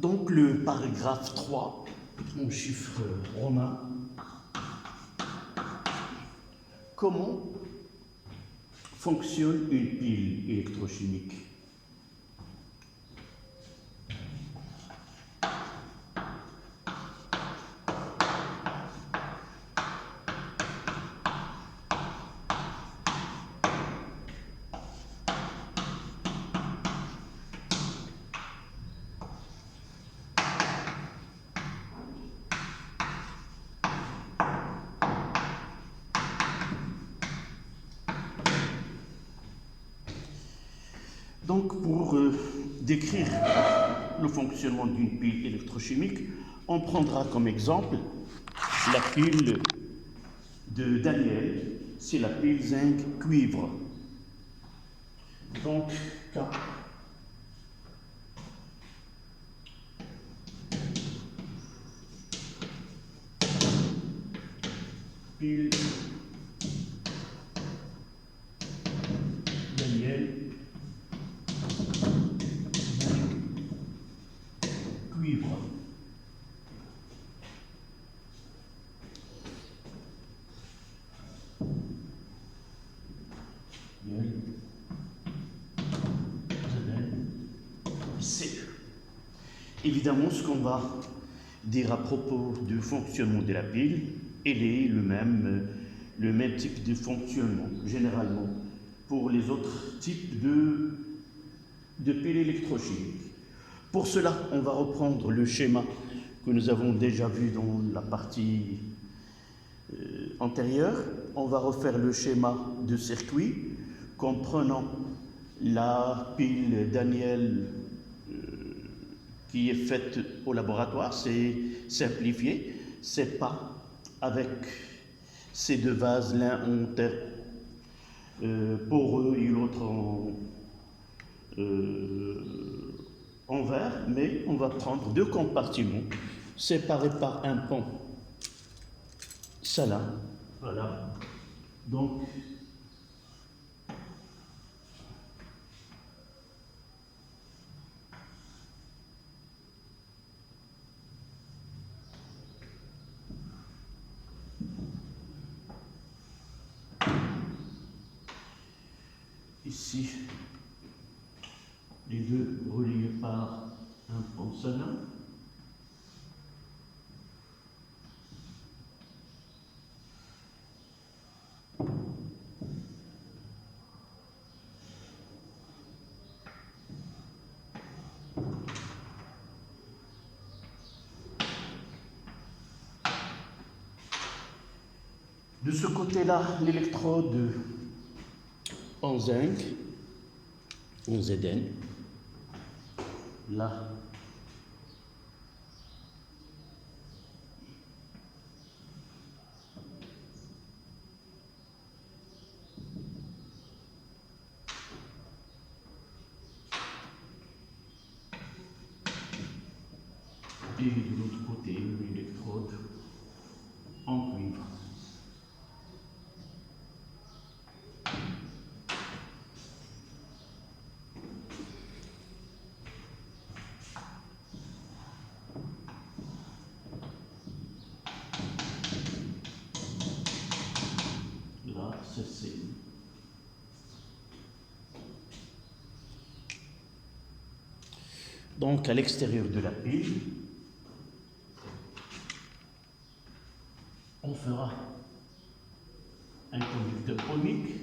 Donc le paragraphe 3, en chiffre romain, comment fonctionne une pile électrochimique? Donc, pour décrire le fonctionnement d'une pile électrochimique, on prendra comme exemple la pile de Daniel, c'est la pile zinc-cuivre. Donc, K. Pile Daniel, cuivre. C. Évidemment, ce qu'on va dire à propos du fonctionnement de la pile, elle est le même type de fonctionnement, généralement, pour les autres types de piles électrochimiques. Pour cela, on va reprendre le schéma que nous avons déjà vu dans la partie antérieure. On va refaire le schéma de circuit comprenant la pile Daniel qui est faite au laboratoire, c'est simplifié, c'est pas avec ces deux vases, l'un en terre poreux et l'autre en verre, mais on va prendre deux compartiments séparés par un pont salin. Voilà. Donc, ici, les deux reliés par un pont salin. De ce côté-là, l'électrode en zinc, en Zn, là, et de l'autre côté, l'électrode en cuivre. Là, c'est C. Donc, à l'extérieur de la pile, on fera un conducteur ohmique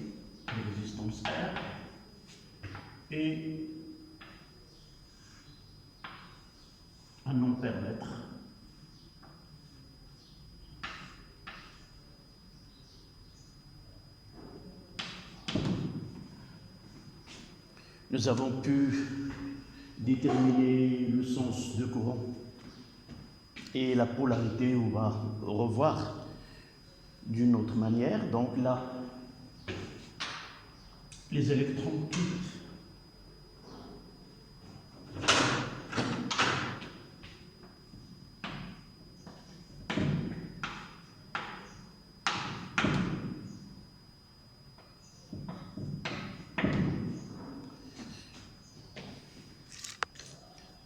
de résistance R et un ampère-mètre. Nous avons pu déterminer le sens de courant et la polarité, on va revoir d'une autre manière. Donc là, les électrons quittent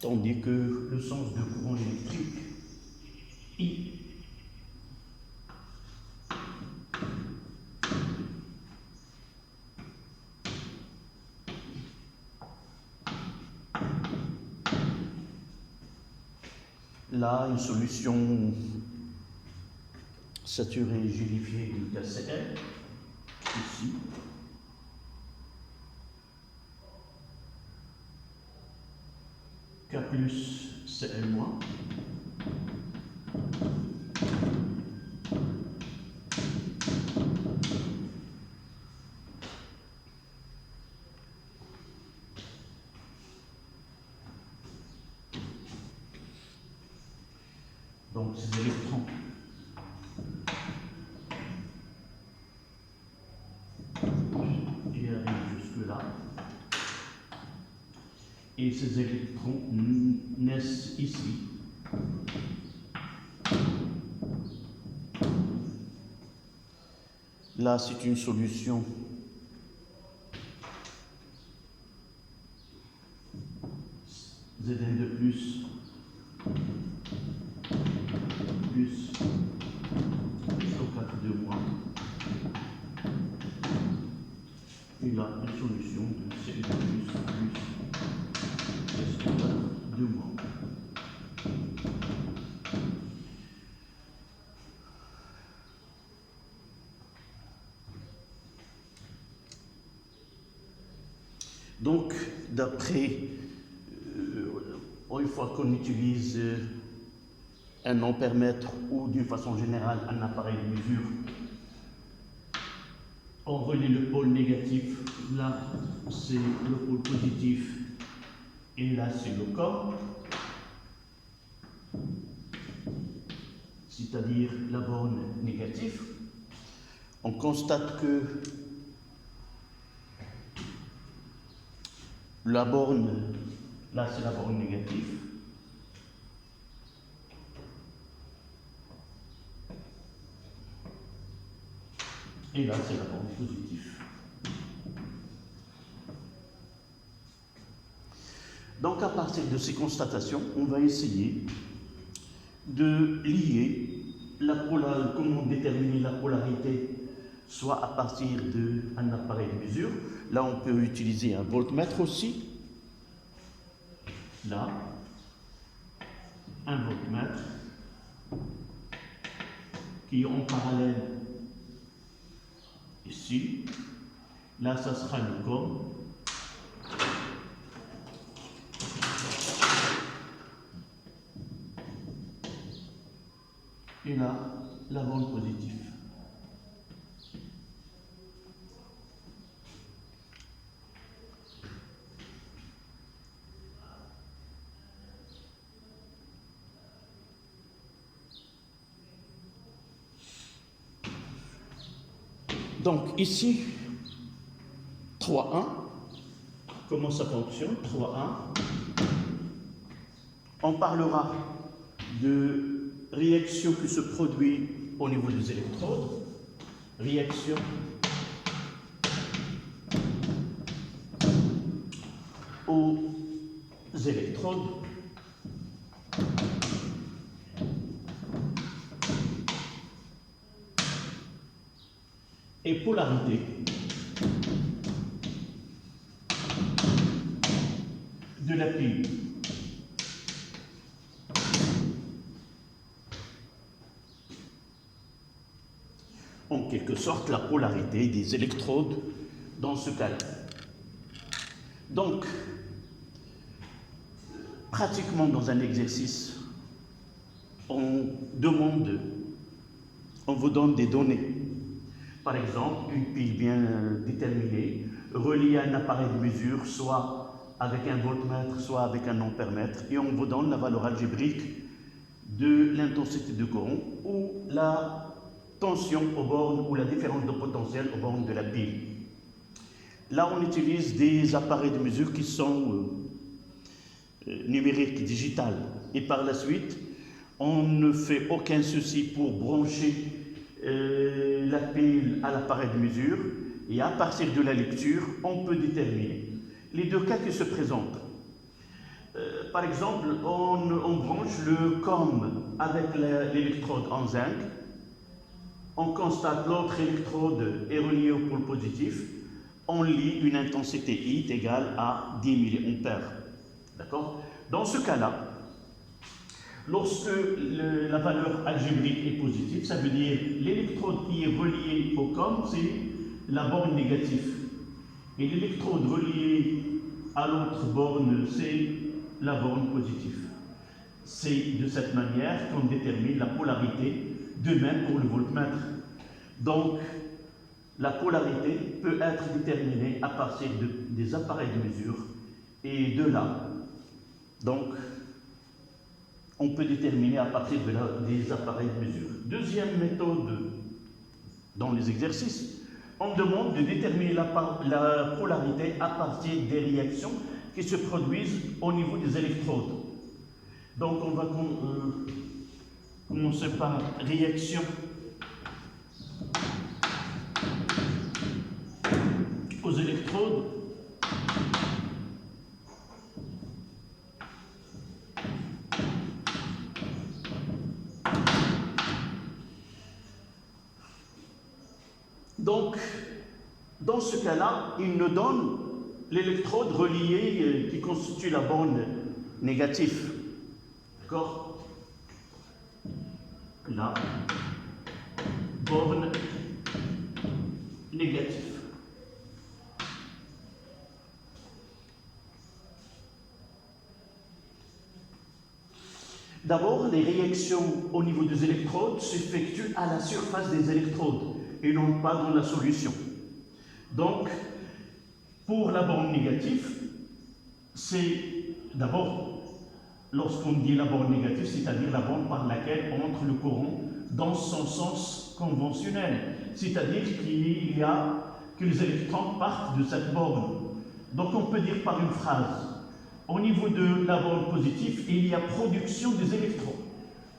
tandis que le sens de courant électrique I là, une solution saturée gélifiée du KCl, ici. K plus Cl moins. Donc ces électrons ils arrivent jusque-là. Et ces électrons naissent ici. Là, c'est une solution Zn2 plus SO4 moins. Et là, une solution de Cl plus SO4 moins. Donc, d'après, une fois qu'on utilise un ampèremètre ou d'une façon générale un appareil de mesure, on relie le pôle négatif, là c'est le pôle positif et là c'est le corps, c'est-à-dire la borne négative. On constate que la borne, là c'est la borne négative, et là c'est la borne positive. Donc à partir de ces constatations, on va essayer de lier la polarité, comment déterminer la polarité, soit à partir d'un appareil de mesure. Là, on peut utiliser un voltmètre aussi. Là, un voltmètre qui est en parallèle ici. Là, ça sera le corps. Et là, la borne positive. Donc ici, 3,1, comment ça fonctionne? 3,1. On parlera de réaction qui se produit au niveau des électrodes, réaction aux électrodes, et polarité de la pile. En quelque sorte, la polarité des électrodes dans ce cas-là. Donc, pratiquement dans un exercice, on vous donne des données. Par exemple, une pile bien déterminée, reliée à un appareil de mesure, soit avec un voltmètre, soit avec un ampèremètre, et on vous donne la valeur algébrique de l'intensité de courant ou la tension aux bornes ou la différence de potentiel aux bornes de la pile. Là, on utilise des appareils de mesure qui sont numériques, digitales, et par la suite, on ne fait aucun souci pour brancher la pile à l'appareil de mesure, et à partir de la lecture, on peut déterminer les deux cas qui se présentent. Par exemple, on branche le COM avec l'électrode en zinc. On constate l'autre électrode est reliée au pôle positif. On lit une intensité I égale à 10 mA. D'accord? Dans ce cas-là, lorsque la valeur algébrique est positive, ça veut dire l'électrode qui est relié au COM, c'est la borne négative. Et l'électrode reliée à l'autre borne, c'est la borne positive. C'est de cette manière qu'on détermine la polarité, de même pour le voltmètre. Donc, la polarité peut être déterminée à partir des appareils de mesure, et de là, donc, on peut déterminer à partir des appareils de mesure. Deuxième méthode dans les exercices, on demande de déterminer la polarité à partir des réactions qui se produisent au niveau des électrodes. Donc on va commencer par réaction aux électrodes. Donc, dans ce cas-là, il nous donne l'électrode reliée qui constitue la borne négative. D'accord? La borne négative. D'abord, les réactions au niveau des électrodes s'effectuent à la surface des électrodes et non pas dans la solution. Donc, pour la borne négative, c'est d'abord, lorsqu'on dit la borne négative, c'est-à-dire la borne par laquelle entre le courant dans son sens conventionnel, c'est-à-dire que les électrons partent de cette borne. Donc on peut dire par une phrase, au niveau de la borne positive, il y a production des électrons.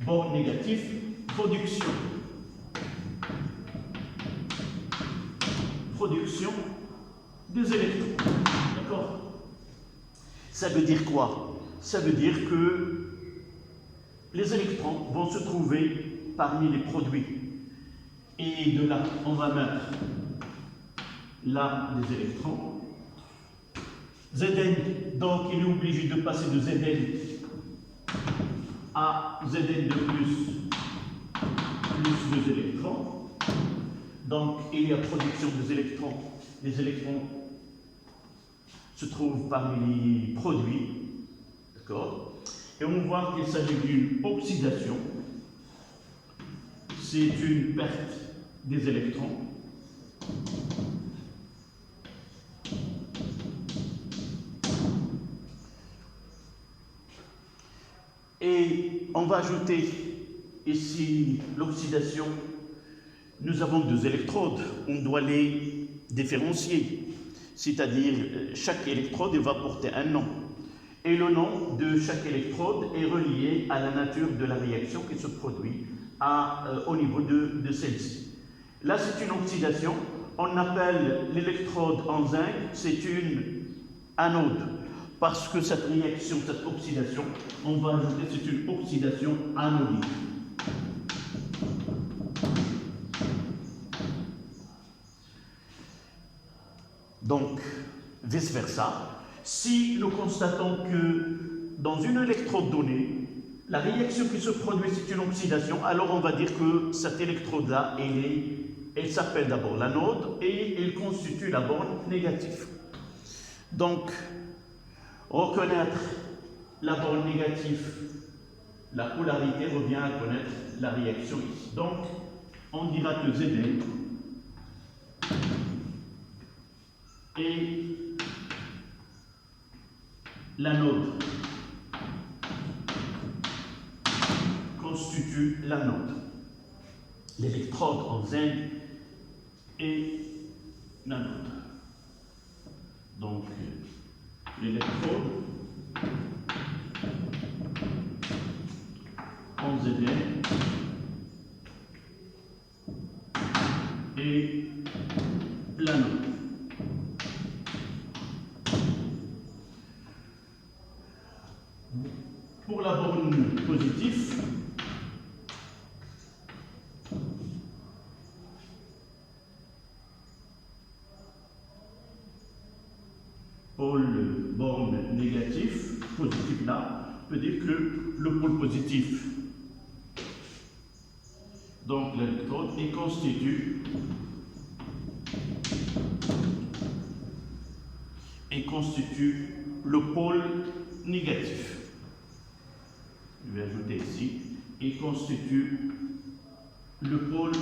Borne négative, production. Production des électrons. D'accord? Ça veut dire quoi? Ça veut dire que les électrons vont se trouver parmi les produits. Et de là, on va mettre là les électrons. Zn, donc il est obligé de passer de Zn à Zn de plus 2 électrons. Donc il y a production des électrons. Les électrons se trouvent parmi les produits. D'accord? Et on voit qu'il s'agit d'une oxydation. C'est une perte des électrons. Et on va ajouter ici l'oxydation. Nous avons 2 électrodes, on doit les différencier, c'est-à-dire chaque électrode va porter un nom. Et le nom de chaque électrode est relié à la nature de la réaction qui se produit au niveau de celle-ci. Là, c'est une oxydation. On appelle l'électrode en zinc, c'est une anode. Parce que cette réaction, cette oxydation, on va ajouter, c'est une oxydation anodique. Donc, vice-versa, si nous constatons que dans une électrode donnée, la réaction qui se produit, c'est une oxydation, alors on va dire que cette électrode-là, elle s'appelle d'abord l'anode et elle constitue la borne négative. Donc, reconnaître la borne négative, la polarité revient à connaître la réaction ici. Donc, on dira que Zn et l'anode constitue l'anode. L'électrode en zinc et l'anode. Donc, l'électrode en Zn et l'anode. Pour la borne positive, pôle borne négatif, positif là, peut dire que le pôle positif, donc l'électrode, il constitue le pôle négatif. Je vais ajouter ici, il constitue le pôle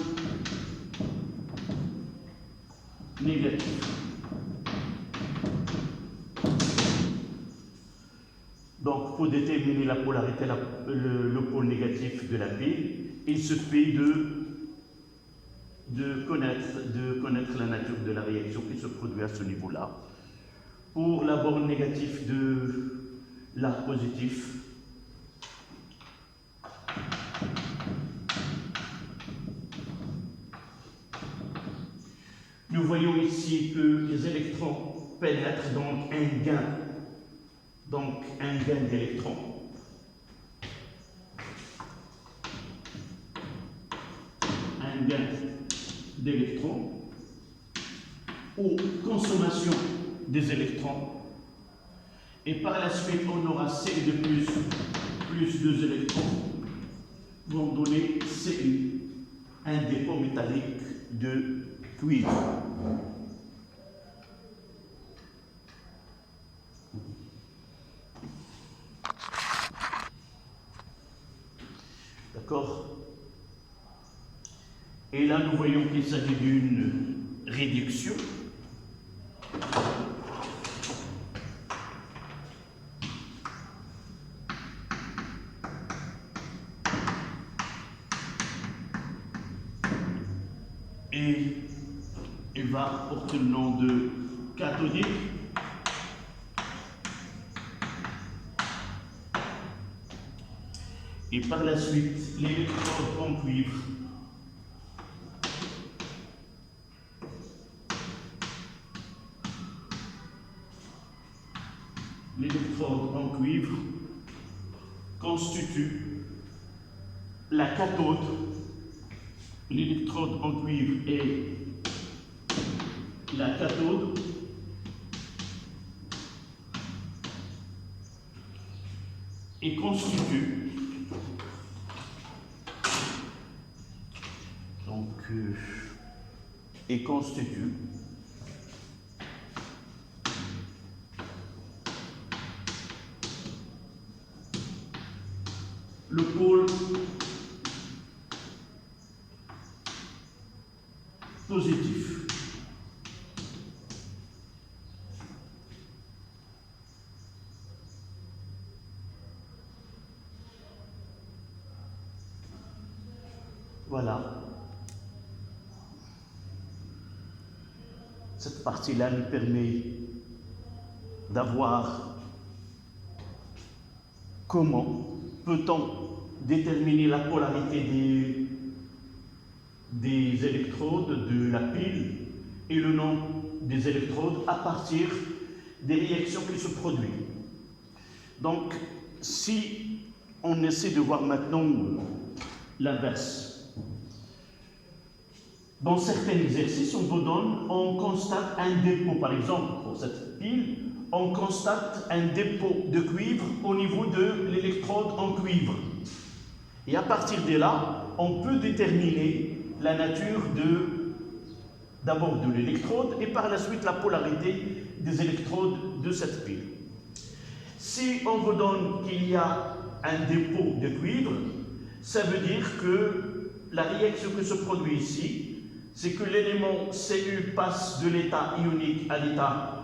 négatif. Donc, pour déterminer la polarité, le pôle négatif de la pile, il suffit de connaître la nature de la réaction qui se produit à ce niveau-là. Pour la borne négative de l'arc positif, nous voyons ici que les électrons pénètrent donc un gain d'électrons. Un gain d'électrons ou consommation des électrons. Et par la suite, on aura C de plus 2 électrons vont donner Cu, un dépôt métallique de cuivre. D'accord? Et là, nous voyons qu'il s'agit d'une réduction. Et il va porter le nom de cathodique. Et par la suite, l'électrode en cuivre constitue la cathode. L'électrode en cuivre est la cathode et constitue le pôle positif. Voilà. Cette partie-là nous permet d'avoir comment peut-on déterminer la polarité des électrodes de la pile et le nom des électrodes à partir des réactions qui se produisent. Donc, si on essaie de voir maintenant l'inverse, dans certains exercices, on constate un dépôt, par exemple, pour cette pile, on constate un dépôt de cuivre au niveau de l'électrode en cuivre. Et à partir de là, on peut déterminer la nature d'abord de l'électrode et par la suite la polarité des électrodes de cette pile. Si on vous donne qu'il y a un dépôt de cuivre, ça veut dire que la réaction qui se produit ici, c'est que l'élément Cu passe de l'état ionique à l'état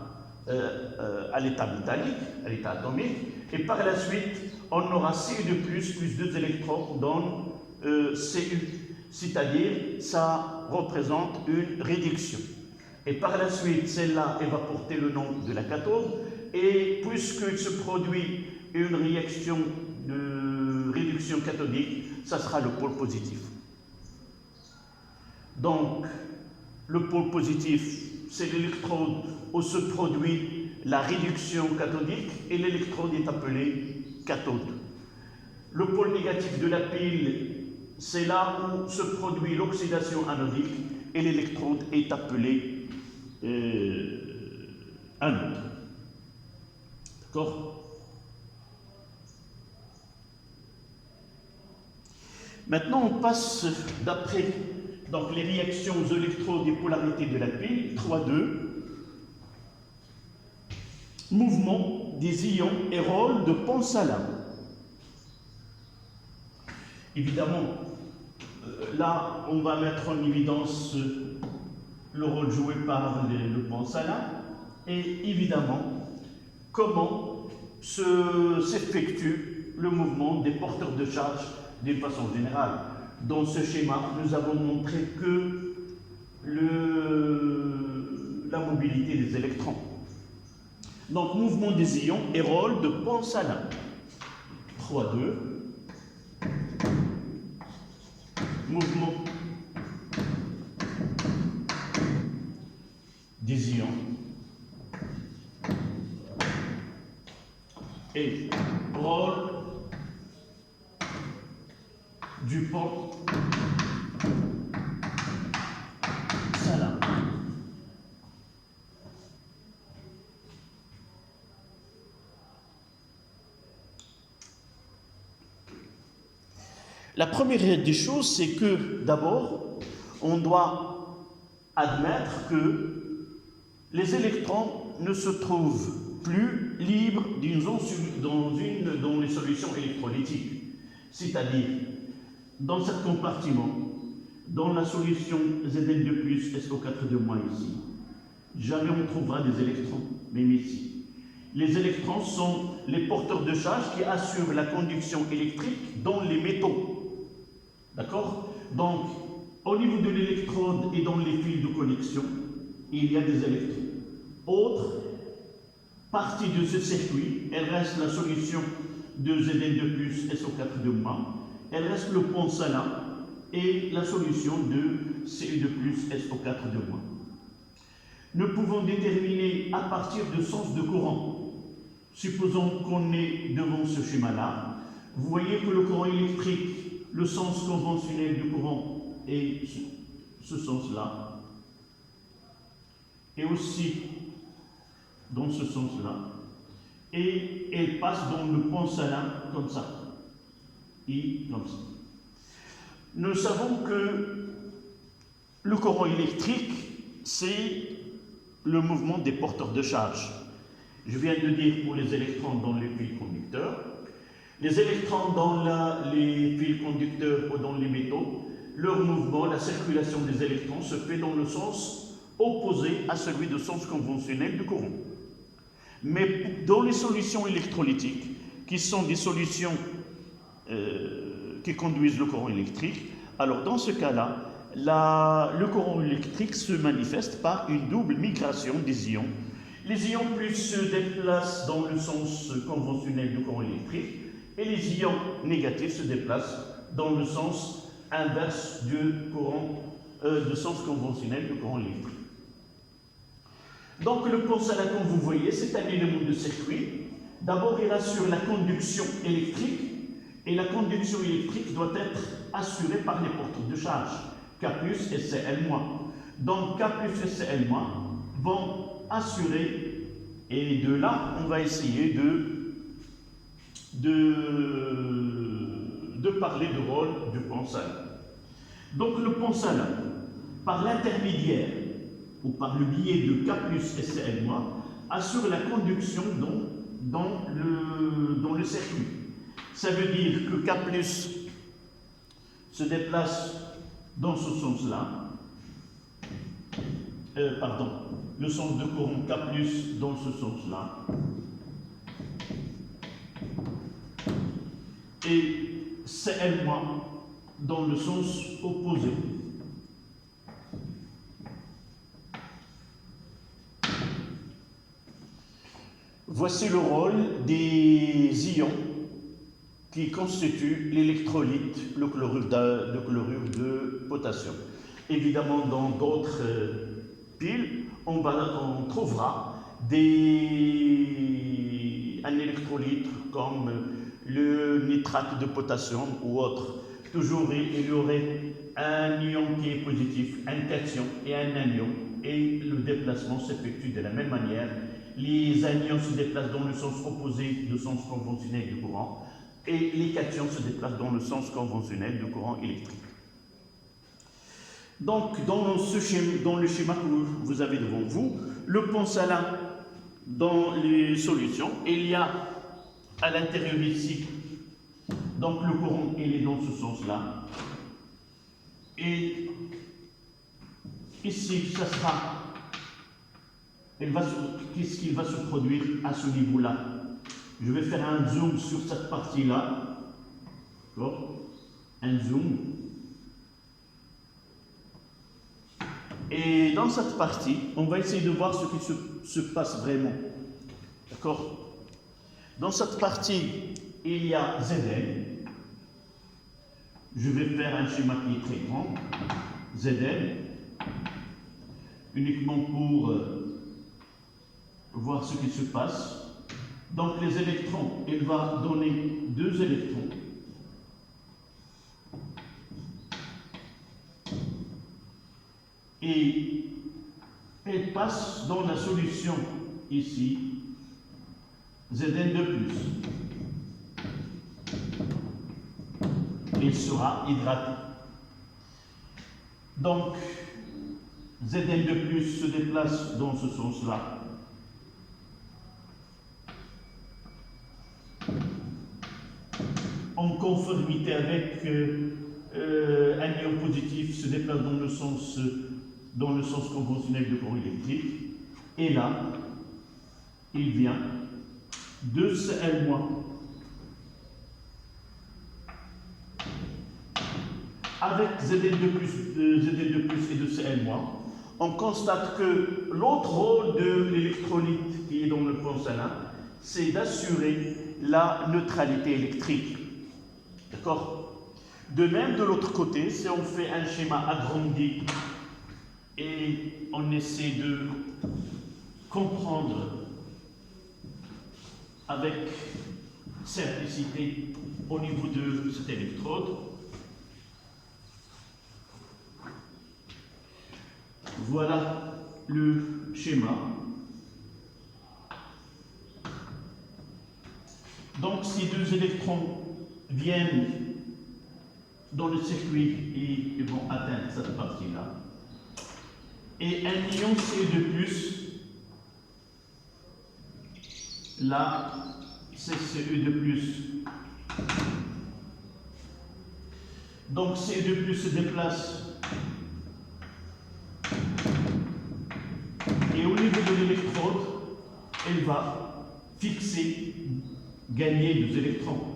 métallique, à l'état atomique, et par la suite, on aura Cu de plus 2 électrons dans Cu, c'est-à-dire ça représente une réduction. Et par la suite, celle-là, elle va porter le nom de la cathode, et puisqu'il se produit une réaction de réduction cathodique, ça sera le pôle positif. Donc, le pôle positif, c'est l'électrode où se produit la réduction cathodique et l'électrode est appelée cathode. Le pôle négatif de la pile, c'est là où se produit l'oxydation anodique et l'électrode est appelé anode. D'accord? Maintenant, on passe d'après donc les réactions aux électrodes et polarités de la pile, 3,2. Mouvement des ions et rôle de Ponsala. Évidemment, là, on va mettre en évidence le rôle joué par le Ponsala et évidemment, comment s'effectue le mouvement des porteurs de charge d'une façon générale. Dans ce schéma, nous avons montré que la mobilité des électrons. Donc, mouvement des ions et rôle de Ponsala. 3,2. Mouvement des ions et rôle du Ponsala. La première des choses, c'est que d'abord, on doit admettre que les électrons ne se trouvent plus libres dans les solutions électrolytiques. C'est-à-dire, dans ce compartiment, dans la solution Zn2+, SO4 ici, jamais on trouvera des électrons, même ici. Les électrons sont les porteurs de charge qui assurent la conduction électrique dans les métaux. D'accord? Donc, au niveau de l'électrode et dans les fils de connexion, il y a des électrons. Autre partie de ce circuit, elle reste la solution de Zn2+, SO4 elle reste le Ponsala et la solution de Ce2+, SO4 Nous pouvons déterminer à partir de sens de courant. Supposons qu'on est devant ce schéma-là. Vous voyez que le courant électrique, le sens conventionnel du courant est ce sens-là, et aussi dans ce sens-là, et elle passe dans le Ponsala comme ça, et comme ça. Nous savons que le courant électrique, c'est le mouvement des porteurs de charge. Je viens de dire pour les électrons dans les fils conducteurs. Les électrons dans les fils conducteurs ou dans les métaux, leur mouvement, la circulation des électrons se fait dans le sens opposé à celui de sens conventionnel du courant. Mais dans les solutions électrolytiques, qui sont des solutions qui conduisent le courant électrique, alors dans ce cas-là, le courant électrique se manifeste par une double migration des ions. Les ions plus se déplacent dans le sens conventionnel du courant électrique, et les ions négatifs se déplacent dans le sens inverse du sens conventionnel du courant électrique. Donc le Ponsala, comme vous voyez, c'est un élément de circuit. D'abord, il assure la conduction électrique, et la conduction électrique doit être assurée par les porteurs de charge, K+ et Cl-. Donc K+ et Cl- vont assurer, et de là, on va essayer de parler du rôle du Ponsala. Donc le Ponsala, par l'intermédiaire ou par le biais de K+ et Cl-, assure la conduction dans le circuit. Ça veut dire que K+ se déplace dans ce sens-là, le sens de courant K+ dans ce sens-là, et Cl- dans le sens opposé. Voici le rôle des ions qui constituent l'électrolyte, le chlorure de potassium. Évidemment, dans d'autres piles, on trouvera un électrolyte comme le nitrate de potassium ou autre. Toujours il y aurait un ion qui est positif, un cation et un anion, et le déplacement s'effectue de la même manière. Les anions se déplacent dans le sens opposé du sens conventionnel du courant, et les cations se déplacent dans le sens conventionnel du courant électrique. Donc, dans le schéma que vous avez devant vous, le pont salin dans les solutions, il y a à l'intérieur ici, donc le courant il est dans ce sens-là, et ici, ça sera, qu'est-ce qui va se produire à ce niveau-là? Je vais faire un zoom sur cette partie-là, d'accord? Un zoom. Et dans cette partie, on va essayer de voir ce qui se passe vraiment. D'accord? Dans cette partie, il y a Zn. Je vais faire un schéma qui est très grand. Zn. Uniquement pour voir ce qui se passe. Donc les électrons, il va donner 2 électrons. Et elle passe dans la solution ici, Zn de plus. Il sera hydraté. Donc, Zn de plus se déplace dans ce sens-là. En conformité avec un ion positif se déplace dans le sens conventionnel de courant électrique. Et là, il vient de Cl-. Avec Zn de plus et de Cl-, on constate que l'autre rôle de l'électrolyte qui est dans le pont salin, c'est d'assurer la neutralité électrique. D'accord? De même, de l'autre côté, si on fait un schéma agrandi et on essaie de comprendre avec simplicité au niveau de cette électrode, voilà le schéma. Donc, ces 2 électrons viennent dans le circuit et ils vont atteindre cette partie-là. Et un ion Ce2+, là, c'est Ce2+. Donc, Ce2+ se déplace. Et au niveau de l'électrode, elle va fixer, gagner 2 électrons.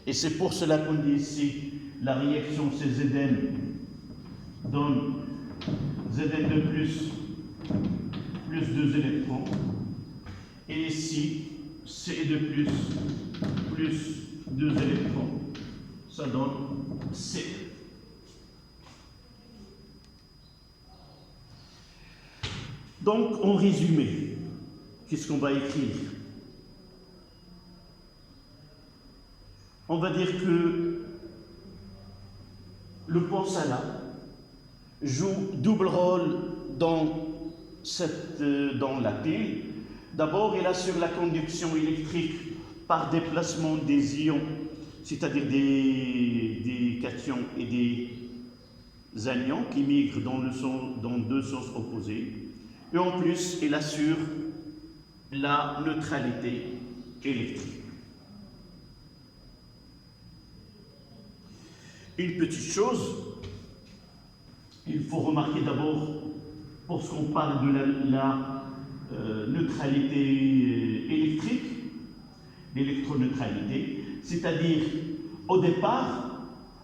Et c'est pour cela qu'on dit ici, la réaction CZN donne Zn de plus 2 électrons. Et ici, Ce de plus 2 électrons. Ça donne C. Donc, en résumé, qu'est-ce qu'on va écrire? On va dire que le pont salin joue double rôle dans la pile. D'abord, il assure la conduction électrique par déplacement des ions, c'est-à-dire des cations et des anions qui migrent dans 2 sens opposés. Et en plus, il assure la neutralité électrique. Une petite chose, il faut remarquer d'abord, lorsqu'on parle de la neutralité électrique, l'électroneutralité, c'est-à-dire au départ,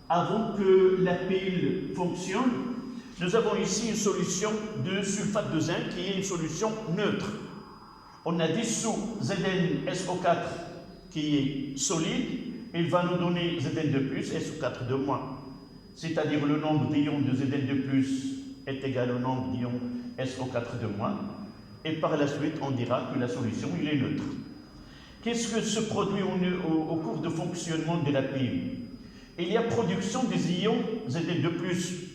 avant que la pile fonctionne, nous avons ici une solution de sulfate de zinc qui est une solution neutre. On a dissous ZnSO4 qui est solide, il va nous donner Zn de plus, SO4 de moins. C'est-à-dire le nombre d'ions de Zn de plus est égal au nombre d'ions SO4 de moins. et par la suite on dira que la solution il est neutre. Qu'est-ce que se produit au cours de fonctionnement de la pile? Il y a production des ions Zd2+.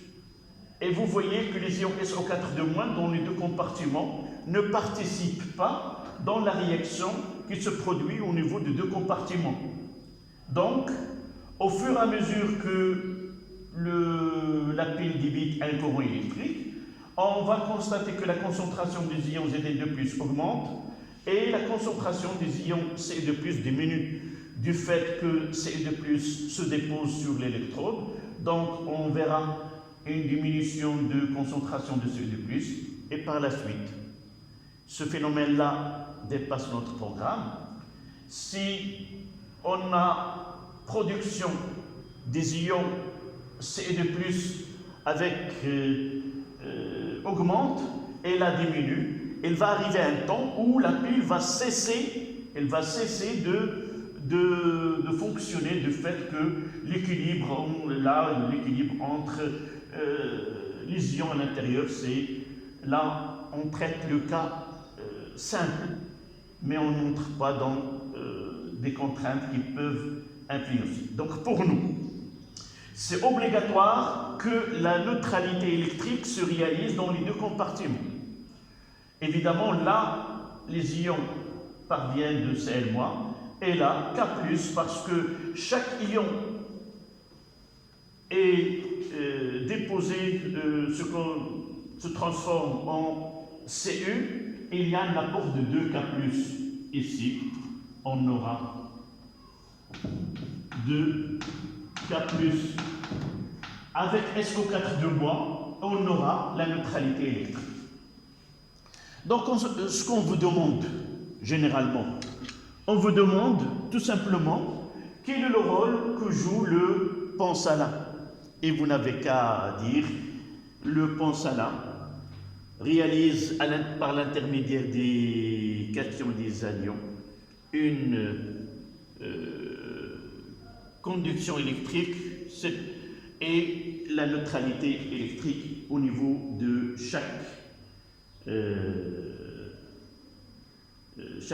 Et vous voyez que les ions SO4- dans les deux compartiments ne participent pas dans la réaction qui se produit au niveau des deux compartiments. Donc, au fur et à mesure que la pile débite un courant électrique, on va constater que la concentration des ions Zd2+ augmente et la concentration des ions Ce2+ diminue du fait que Ce2+ se dépose sur l'électrode. Donc, on verra une diminution de concentration de Ce2+, et par la suite, ce phénomène-là dépasse notre programme. Si on a production des ions Ce2+, avec augmente et la diminue, il va arriver un temps où la pile va cesser, de fonctionner du fait que l'équilibre entre les ions à l'intérieur, c'est là on traite le cas simple, mais on n'entre pas dans des contraintes qui peuvent influencer. Donc pour nous, c'est obligatoire que la neutralité électrique se réalise dans les deux compartiments. Évidemment, là, les ions parviennent de Cl-, et là, K+, parce que chaque ion est déposé, se transforme en Cu, et il y a un apport de 2K+. Ici, on aura 2K+. Avec SO4-, on aura la neutralité électrique. Donc, ce qu'on vous demande, généralement, on vous demande tout simplement quel est le rôle que joue le pensalat. Et vous n'avez qu'à dire, le pensalat réalise par l'intermédiaire des cations et des anions une conduction électrique et la neutralité électrique au niveau de chaque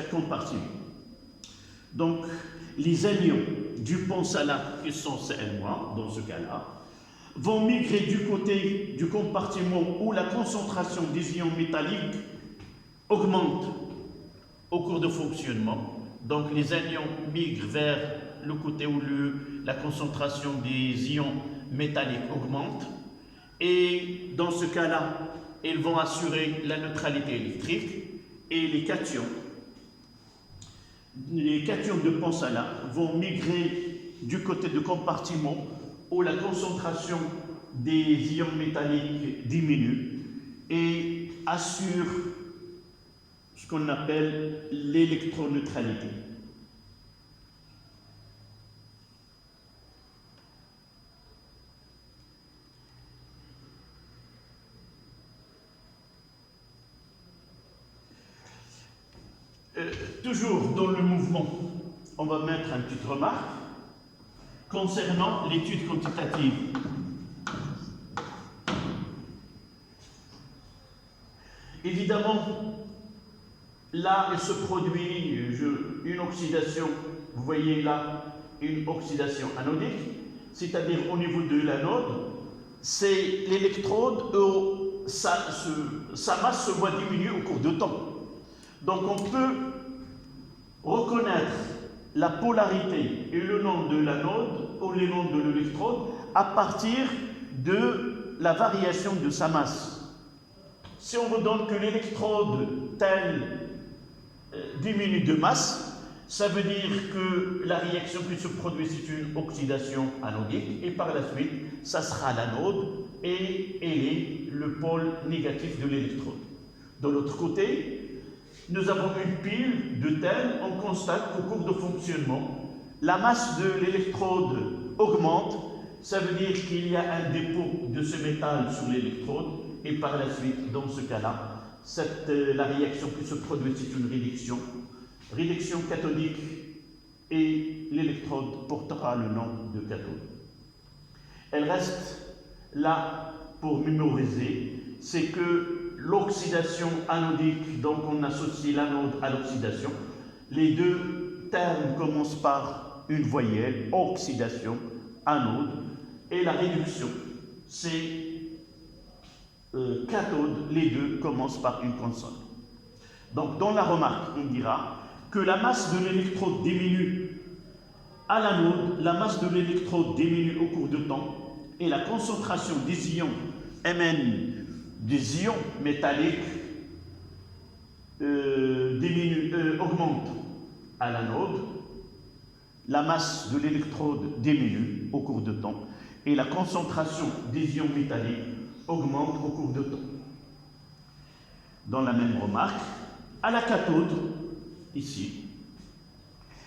compartiment. Donc, les anions du pensalat qui sont Cl-, dans ce cas-là, vont migrer du côté du compartiment où la concentration des ions métalliques augmente au cours de fonctionnement. Donc, les anions migrent vers le côté où la concentration des ions métalliques augmente. Et dans ce cas-là, ils vont assurer la neutralité électrique et les cations de pensalat vont migrer du côté du compartiment où la concentration des ions métalliques diminue et assure ce qu'on appelle l'électroneutralité. Toujours dans le mouvement, on va mettre une petite remarque concernant l'étude quantitative. Évidemment, là, il se produit une oxydation, vous voyez là, une oxydation anodique, c'est-à-dire au niveau de l'anode, c'est l'électrode, sa masse se voit diminuer au cours de temps. Donc on peut reconnaître la polarité et le nom de l'anode ou le nom de l'électrode à partir de la variation de sa masse. Si on vous donne que l'électrode tel diminue de masse, ça veut dire que la réaction qui se produit, c'est une oxydation anodique, et par la suite, ça sera l'anode et elle est le pôle négatif de l'électrode. De l'autre côté, nous avons une pile de tel, on constate qu'au cours de fonctionnement, la masse de l'électrode augmente, ça veut dire qu'il y a un dépôt de ce métal sur l'électrode, et par la suite, dans ce cas-là, la réaction qui se produit, c'est une réduction cathodique, et l'électrode portera le nom de cathode. Elle reste là pour mémoriser, c'est que l'oxydation anodique, donc on associe l'anode à l'oxydation. Les deux termes commencent par une voyelle, oxydation, anode, et la réduction, c'est cathode, les deux commencent par une consonne. Donc dans la remarque, on dira que la masse de l'électrode diminue à l'anode, la masse de l'électrode diminue au cours du temps et la concentration des ions Mn, des ions métalliques augmente à l'anode, la masse de l'électrode diminue au cours du temps et la concentration des ions métalliques augmente au cours du temps. Dans la même remarque, à la cathode, ici,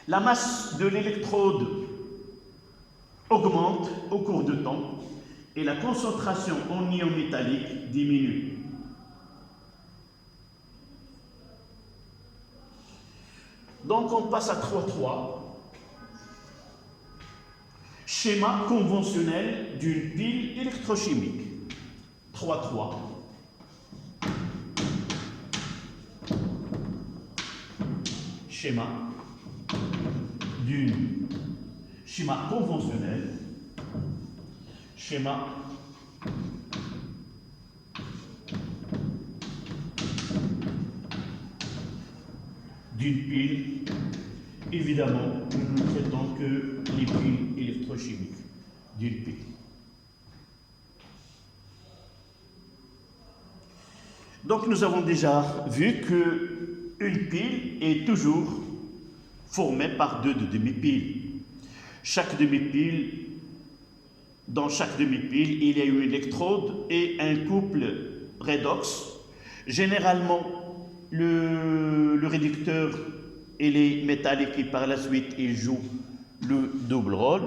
la masse de l'électrode augmente au cours du temps et la concentration en ions métalliques diminue. Donc on passe à 3.3. Schéma conventionnel d'une pile électrochimique. 3.3. Schéma conventionnel, schéma d'une pile. Évidemment, nous ne traitons que les piles électrochimiques d'une pile. Donc nous avons déjà vu qu'une pile est toujours formée par deux demi-piles. Dans chaque demi-pile, il y a une électrode et un couple redox. Généralement, le réducteur il est métallique et par la suite il joue le double rôle.